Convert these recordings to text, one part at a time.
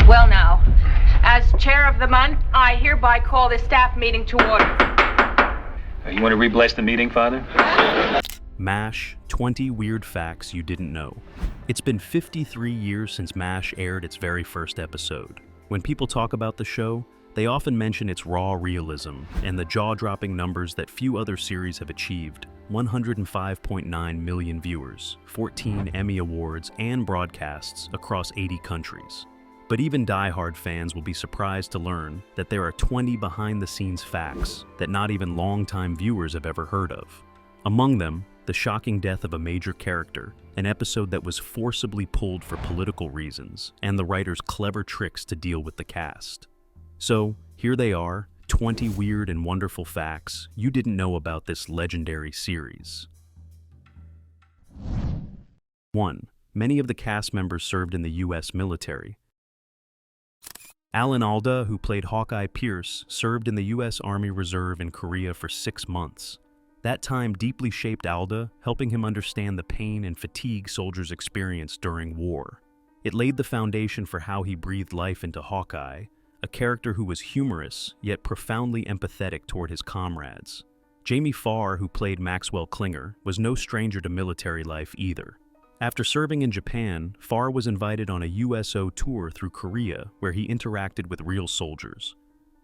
Well now, as chair of the month, I hereby call this staff meeting to order. You want to re-bless the meeting, Father? MASH, 20 Weird Facts You Didn't Know. It's been 53 years since MASH aired its very first episode. When people talk about the show, they often mention its raw realism and the jaw-dropping numbers that few other series have achieved. 105.9 million viewers, 14 Emmy Awards, and broadcasts across 80 countries. But even die-hard fans will be surprised to learn that there are 20 behind-the-scenes facts that not even long-time viewers have ever heard of. Among them, the shocking death of a major character, an episode that was forcibly pulled for political reasons, and the writer's clever tricks to deal with the cast. So, here they are, 20 weird and wonderful facts you didn't know about this legendary series. 1. Many of the cast members served in the U.S. military. Alan Alda, who played Hawkeye Pierce, served in the U.S. Army Reserve in Korea for 6 months. That time deeply shaped Alda, helping him understand the pain and fatigue soldiers experience during war. It laid the foundation for how he breathed life into Hawkeye, a character who was humorous, yet profoundly empathetic toward his comrades. Jamie Farr, who played Maxwell Klinger, was no stranger to military life either. After serving in Japan, Farr was invited on a USO tour through Korea, where he interacted with real soldiers.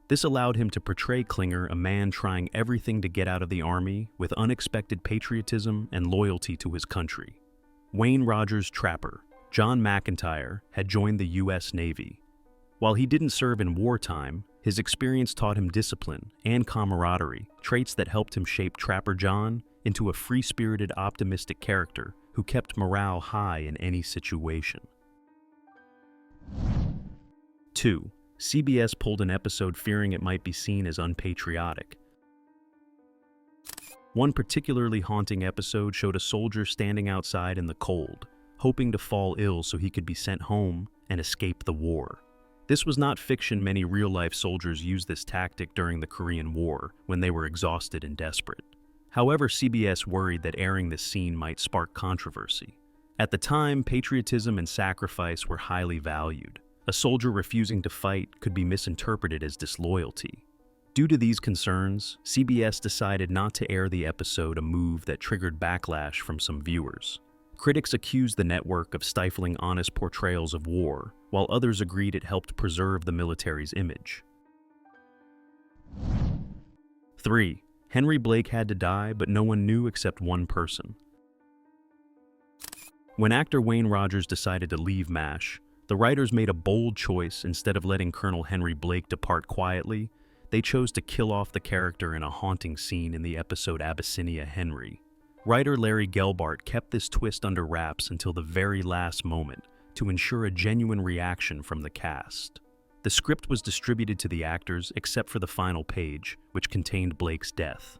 This allowed him to portray Klinger, a man trying everything to get out of the Army with unexpected patriotism and loyalty to his country. Wayne Rogers' trapper, John McIntyre, had joined the U.S. Navy. While he didn't serve in wartime, his experience taught him discipline and camaraderie, traits that helped him shape Trapper John into a free-spirited, optimistic character who kept morale high in any situation. 2. CBS pulled an episode fearing it might be seen as unpatriotic. One particularly haunting episode showed a soldier standing outside in the cold, hoping to fall ill so he could be sent home and escape the war. This was not fiction. Many real-life soldiers used this tactic during the Korean War when they were exhausted and desperate. However, CBS worried that airing this scene might spark controversy. At the time, patriotism and sacrifice were highly valued. A soldier refusing to fight could be misinterpreted as disloyalty. Due to these concerns, CBS decided not to air the episode, a move that triggered backlash from some viewers. Critics accused the network of stifling honest portrayals of war, while others agreed it helped preserve the military's image. 3. Henry Blake had to die, but no one knew except one person. When actor Wayne Rogers decided to leave MASH, the writers made a bold choice. Instead of letting Colonel Henry Blake depart quietly, they chose to kill off the character in a haunting scene in the episode Abyssinia Henry. Writer Larry Gelbart kept this twist under wraps until the very last moment to ensure a genuine reaction from the cast. The script was distributed to the actors except for the final page, which contained Blake's death.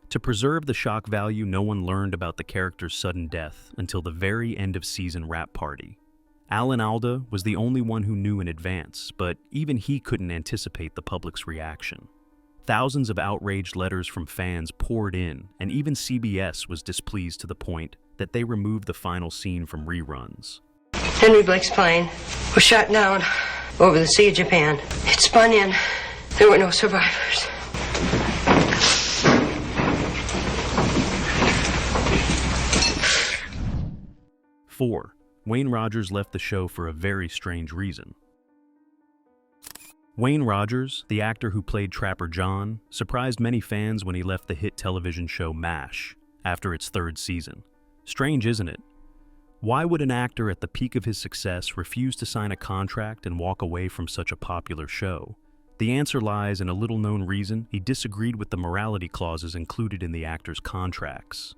To preserve the shock value, no one learned about the character's sudden death until the very end of season wrap party. Alan Alda was the only one who knew in advance, but even he couldn't anticipate the public's reaction. Thousands of outraged letters from fans poured in, and even CBS was displeased to the point that they removed the final scene from reruns. Henry Blake's plane was shot down over the Sea of Japan. It spun in. There were no survivors. Four. Wayne Rogers left the show for a very strange reason. Wayne Rogers, the actor who played Trapper John, surprised many fans when he left the hit television show MASH after its 3rd season. Strange, isn't it? Why would an actor at the peak of his success refuse to sign a contract and walk away from such a popular show? The answer lies in a little-known reason: he disagreed with the morality clauses included in the actor's contracts.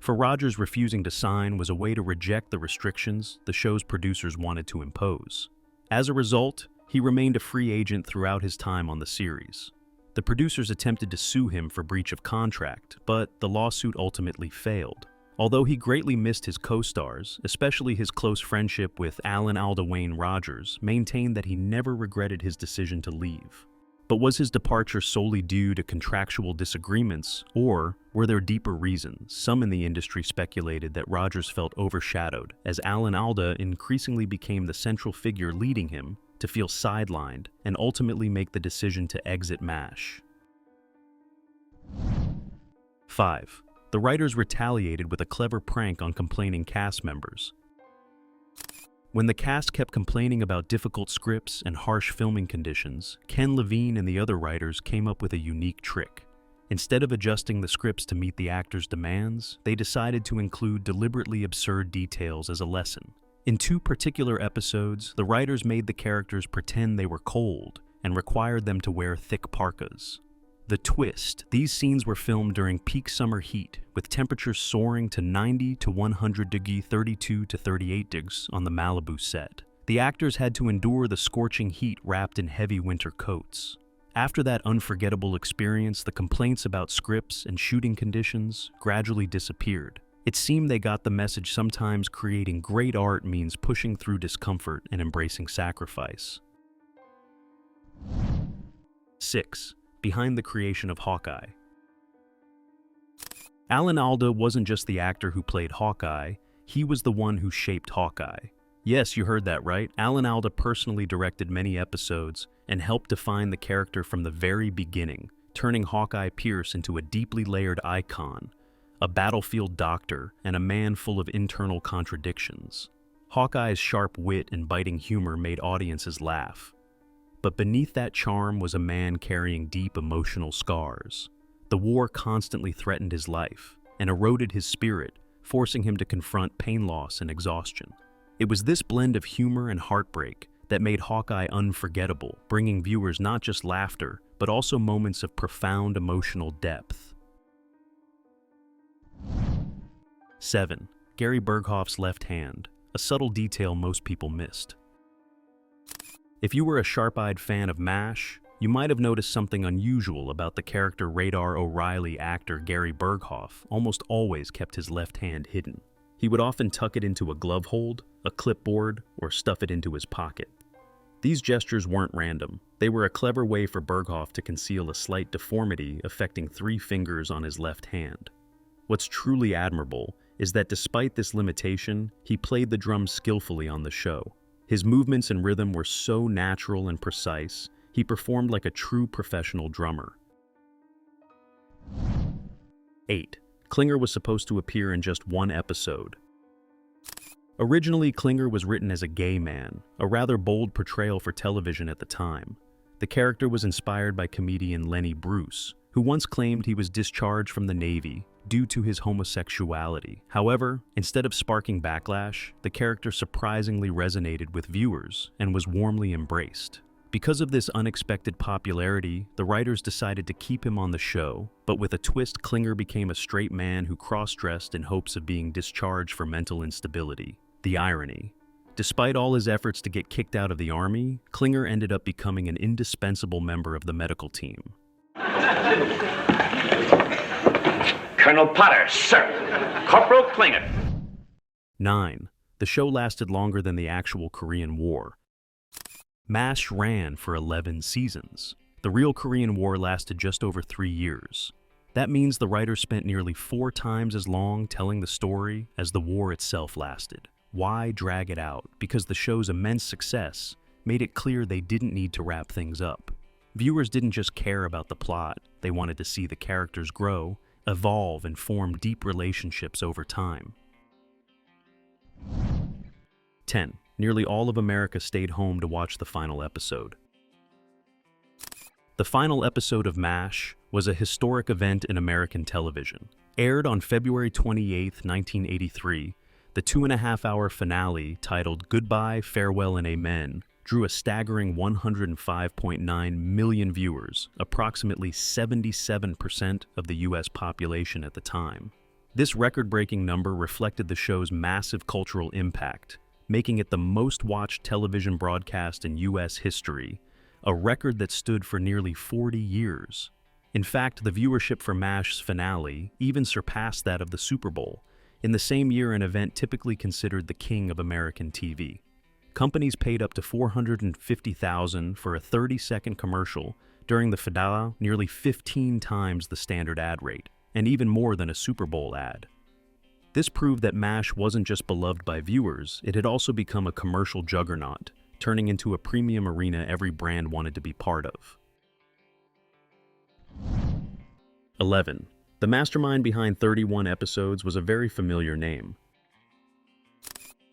For Rogers, refusing to sign was a way to reject the restrictions the show's producers wanted to impose. As a result, he remained a free agent throughout his time on the series. The producers attempted to sue him for breach of contract, but the lawsuit ultimately failed. Although he greatly missed his co-stars, especially his close friendship with Alan Alda, Wayne Rogers maintained that he never regretted his decision to leave. But was his departure solely due to contractual disagreements, or were there deeper reasons? Some in the industry speculated that Rogers felt overshadowed as Alan Alda increasingly became the central figure leading him, to feel sidelined, and ultimately make the decision to exit MASH. 5. The writers retaliated with a clever prank on complaining cast members. When the cast kept complaining about difficult scripts and harsh filming conditions, Ken Levine and the other writers came up with a unique trick. Instead of adjusting the scripts to meet the actors' demands, they decided to include deliberately absurd details as a lesson. In 2 particular episodes, the writers made the characters pretend they were cold and required them to wear thick parkas. The twist: these scenes were filmed during peak summer heat, with temperatures soaring to 90 to 100 degrees 32 to 38 degrees on the Malibu set. The actors had to endure the scorching heat wrapped in heavy winter coats. After that unforgettable experience, the complaints about scripts and shooting conditions gradually disappeared. It seemed they got the message sometimes creating great art means pushing through discomfort and embracing sacrifice. 6. Behind the creation of Hawkeye. Alan Alda wasn't just the actor who played Hawkeye, he was the one who shaped Hawkeye. Yes, you heard that right. Alan Alda personally directed many episodes and helped define the character from the very beginning, turning Hawkeye Pierce into a deeply layered icon, a battlefield doctor, and a man full of internal contradictions. Hawkeye's sharp wit and biting humor made audiences laugh. But beneath that charm was a man carrying deep emotional scars. The war constantly threatened his life and eroded his spirit, forcing him to confront pain, loss, and exhaustion. It was this blend of humor and heartbreak that made Hawkeye unforgettable, bringing viewers not just laughter, but also moments of profound emotional depth. 7. Gary Berghoff's left hand, a subtle detail most people missed. If you were a sharp-eyed fan of MASH, you might have noticed something unusual about the character Radar O'Reilly actor Gary Berghoff almost always kept his left hand hidden. He would often tuck it into a glove hold, a clipboard, or stuff it into his pocket. These gestures weren't random. They were a clever way for Berghoff to conceal a slight deformity affecting 3 fingers on his left hand. What's truly admirable is that despite this limitation, he played the drums skillfully on the show. His movements and rhythm were so natural and precise, he performed like a true professional drummer. 8. Klinger was supposed to appear in just 1 episode. Originally, Klinger was written as a gay man, a rather bold portrayal for television at the time. The character was inspired by comedian Lenny Bruce, who once claimed he was discharged from the Navy due to his homosexuality. However, instead of sparking backlash, the character surprisingly resonated with viewers and was warmly embraced. Because of this unexpected popularity, the writers decided to keep him on the show, but with a twist, Klinger became a straight man who cross-dressed in hopes of being discharged for mental instability. The irony. Despite all his efforts to get kicked out of the Army, Klinger ended up becoming an indispensable member of the medical team. Colonel Potter, sir. Corporal Klinger. 9. The show lasted longer than the actual Korean War. MASH ran for 11 seasons. The real Korean War lasted just over 3 years. That means the writers spent nearly 4 times as long telling the story as the war itself lasted. Why drag it out? Because the show's immense success made it clear they didn't need to wrap things up. Viewers didn't just care about the plot, they wanted to see the characters grow, evolve, and form deep relationships over time. 10. Nearly all of America stayed home to watch the final episode. The final episode of MASH was a historic event in American television. Aired on February 28, 1983, the 2.5-hour finale, titled Goodbye, Farewell, and Amen, drew a staggering 105.9 million viewers, approximately 77% of the U.S. population at the time. This record-breaking number reflected the show's massive cultural impact, making it the most-watched television broadcast in U.S. history, a record that stood for nearly 40 years. In fact, the viewership for MASH's finale even surpassed that of the Super Bowl, in the same year an event typically considered the king of American TV. Companies paid up to $450,000 for a 30-second commercial during the finale, nearly 15 times the standard ad rate, and even more than a Super Bowl ad. This proved that MASH wasn't just beloved by viewers, it had also become a commercial juggernaut, turning into a premium arena every brand wanted to be part of. 11. The mastermind behind 31 episodes was a very familiar name.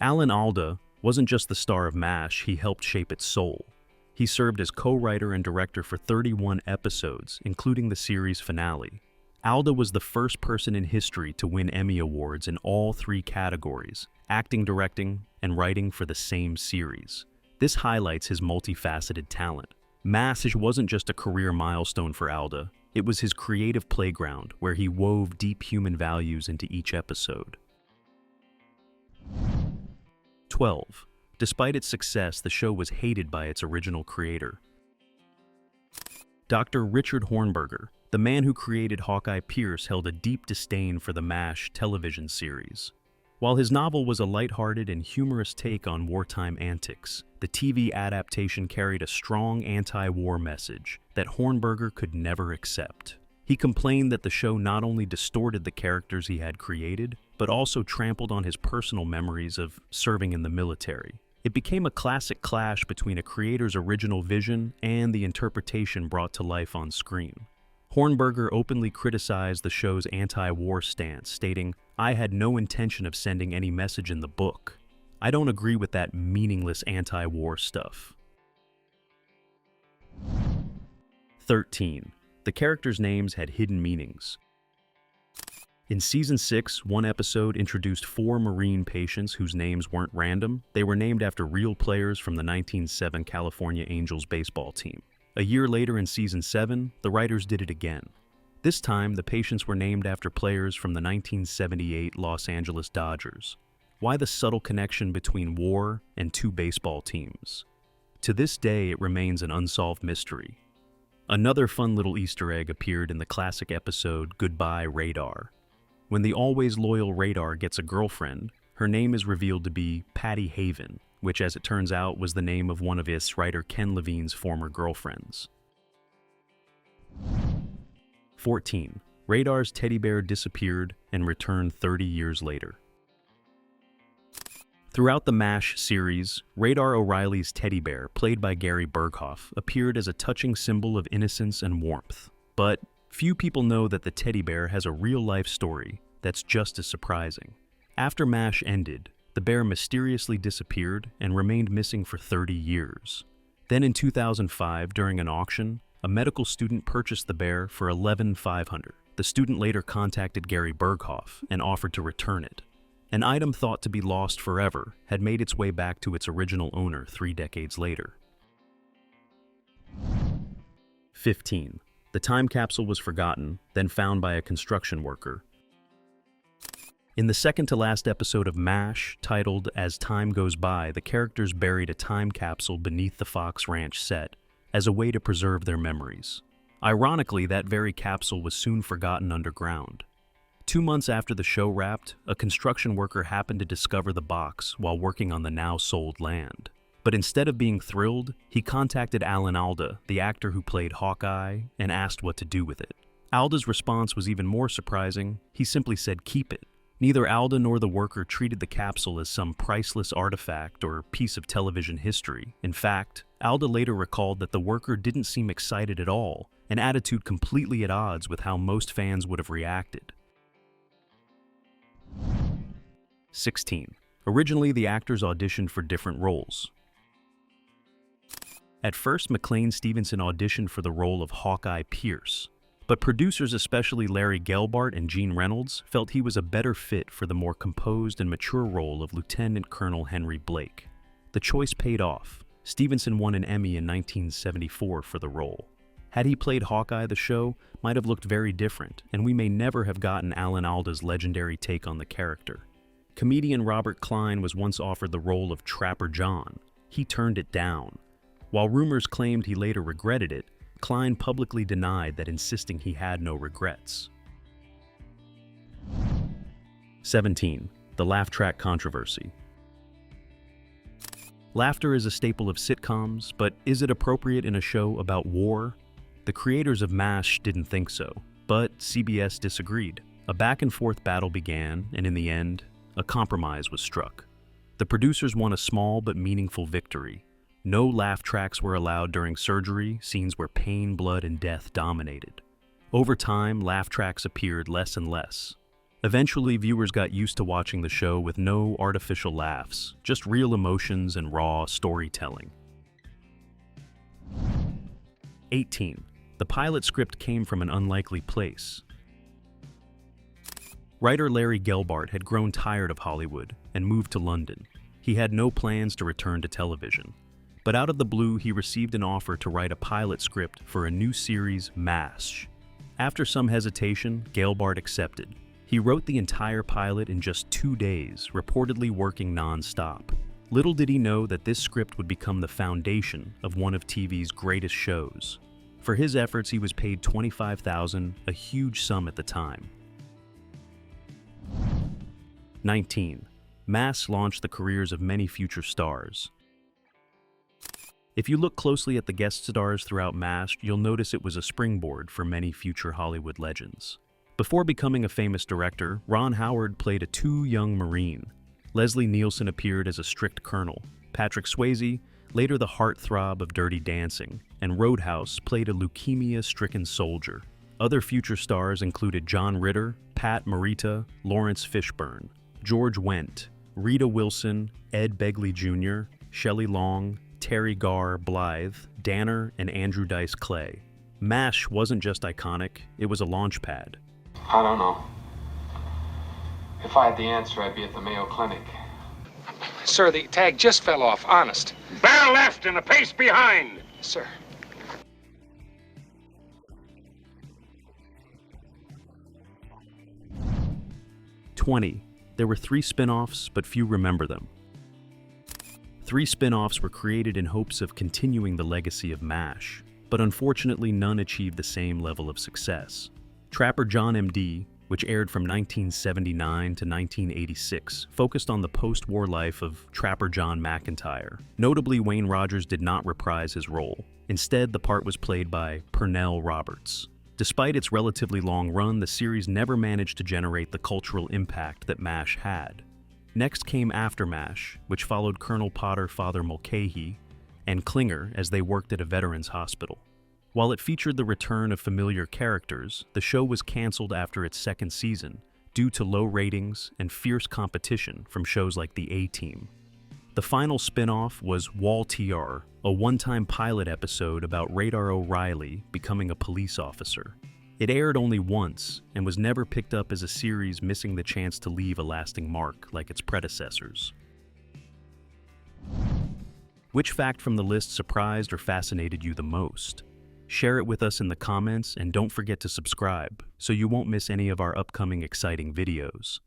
Alan Alda wasn't just the star of MASH, he helped shape its soul. He served as co-writer and director for 31 episodes, including the series finale. Alda was the first person in history to win Emmy Awards in all 3 categories, acting, directing, and writing for the same series. This highlights his multifaceted talent. MASH wasn't just a career milestone for Alda, it was his creative playground where he wove deep human values into each episode. 12. Despite its success, the show was hated by its original creator. Dr. Richard Hornberger, the man who created Hawkeye Pierce, held a deep disdain for the MASH television series. While his novel was a lighthearted and humorous take on wartime antics, the TV adaptation carried a strong anti-war message that Hornberger could never accept. He complained that the show not only distorted the characters he had created, but also trampled on his personal memories of serving in the military. It became a classic clash between a creator's original vision and the interpretation brought to life on screen. Hornberger openly criticized the show's anti-war stance, stating, "I had no intention of sending any message in the book. I don't agree with that meaningless anti-war stuff." 13. The characters' names had hidden meanings. In Season 6, one episode introduced 4 Marine patients whose names weren't random. They were named after real players from the 1907 California Angels baseball team. A year later in Season 7, the writers did it again. This time, the patients were named after players from the 1978 Los Angeles Dodgers. Why the subtle connection between war and 2 baseball teams? To this day, it remains an unsolved mystery. Another fun little Easter egg appeared in the classic episode Goodbye Radar. When the always loyal Radar gets a girlfriend, her name is revealed to be Patty Haven, which, as it turns out, was the name of one of its writer Ken Levine's former girlfriends. 14. Radar's teddy bear disappeared and returned 30 years later. Throughout the MASH series, Radar O'Reilly's teddy bear, played by Gary Berghoff, appeared as a touching symbol of innocence and warmth. But few people know that the teddy bear has a real-life story that's just as surprising. After MASH ended, the bear mysteriously disappeared and remained missing for 30 years. Then in 2005, during an auction, a medical student purchased the bear for $11,500. The student later contacted Gary Berghoff and offered to return it. An item thought to be lost forever had made its way back to its original owner 3 decades later. 15. The time capsule was forgotten, then found by a construction worker. In the second-to-last episode of MASH, titled As Time Goes By, the characters buried a time capsule beneath the Fox Ranch set as a way to preserve their memories. Ironically, that very capsule was soon forgotten underground. 2 months after the show wrapped, a construction worker happened to discover the box while working on the now-sold land. But instead of being thrilled, he contacted Alan Alda, the actor who played Hawkeye, and asked what to do with it. Alda's response was even more surprising. He simply said, "Keep it." Neither Alda nor the worker treated the capsule as some priceless artifact or piece of television history. In fact, Alda later recalled that the worker didn't seem excited at all, an attitude completely at odds with how most fans would have reacted. 16. Originally, the actors auditioned for different roles. At first, McLean Stevenson auditioned for the role of Hawkeye Pierce, but producers, especially Larry Gelbart and Gene Reynolds, felt he was a better fit for the more composed and mature role of Lieutenant Colonel Henry Blake. The choice paid off. Stevenson won an Emmy in 1974 for the role. Had he played Hawkeye, the show might have looked very different, and we may never have gotten Alan Alda's legendary take on the character. Comedian Robert Klein was once offered the role of Trapper John. He turned it down. While rumors claimed he later regretted it, Klein publicly denied that, insisting he had no regrets. 17. The laugh track controversy. Laughter is a staple of sitcoms, but is it appropriate in a show about war? The creators of MASH didn't think so, but CBS disagreed. A back-and-forth battle began, and in the end, a compromise was struck. The producers won a small but meaningful victory. No laugh tracks were allowed during surgery, scenes where pain, blood, and death dominated. Over time, laugh tracks appeared less and less. Eventually, viewers got used to watching the show with no artificial laughs, just real emotions and raw storytelling. 18. The pilot script came from an unlikely place. Writer Larry Gelbart had grown tired of Hollywood and moved to London. He had no plans to return to television. But out of the blue, he received an offer to write a pilot script for a new series, MASH. After some hesitation, Gelbart accepted. He wrote the entire pilot in just 2 days, reportedly working non-stop. Little did he know that this script would become the foundation of one of TV's greatest shows. For his efforts, he was paid $25,000, a huge sum at the time. 19. MASH launched the careers of many future stars. If you look closely at the guest stars throughout MASH, you'll notice it was a springboard for many future Hollywood legends. Before becoming a famous director, Ron Howard played a too young Marine. Leslie Nielsen appeared as a strict colonel. Patrick Swayze, later the heartthrob of Dirty Dancing, and Roadhouse played a leukemia-stricken soldier. Other future stars included John Ritter, Pat Morita, Lawrence Fishburne, George Wendt, Rita Wilson, Ed Begley Jr., Shelley Long, Terry Garr Blythe, Danner, and Andrew Dice Clay. MASH wasn't just iconic, it was a launch pad. I don't know. If I had the answer, I'd be at the Mayo Clinic. Sir, the tag just fell off, honest. Bear left and a pace behind. Sir. 20. There were 3 spin-offs, but few remember them. 3 spin-offs were created in hopes of continuing the legacy of MASH, but unfortunately none achieved the same level of success. Trapper John M.D., which aired from 1979 to 1986, focused on the post-war life of Trapper John McIntyre. Notably, Wayne Rogers did not reprise his role. Instead, the part was played by Pernell Roberts. Despite its relatively long run, the series never managed to generate the cultural impact that MASH had. Next came After MASH, which followed Colonel Potter, Father Mulcahy, and Klinger as they worked at a veterans hospital. While it featured the return of familiar characters, the show was canceled after its 2nd season due to low ratings and fierce competition from shows like The A-Team. The final spin-off was Wall TR, a one-time pilot episode about Radar O'Reilly becoming a police officer. It aired only once and was never picked up as a series, missing the chance to leave a lasting mark like its predecessors. Which fact from the list surprised or fascinated you the most? Share it with us in the comments and don't forget to subscribe so you won't miss any of our upcoming exciting videos.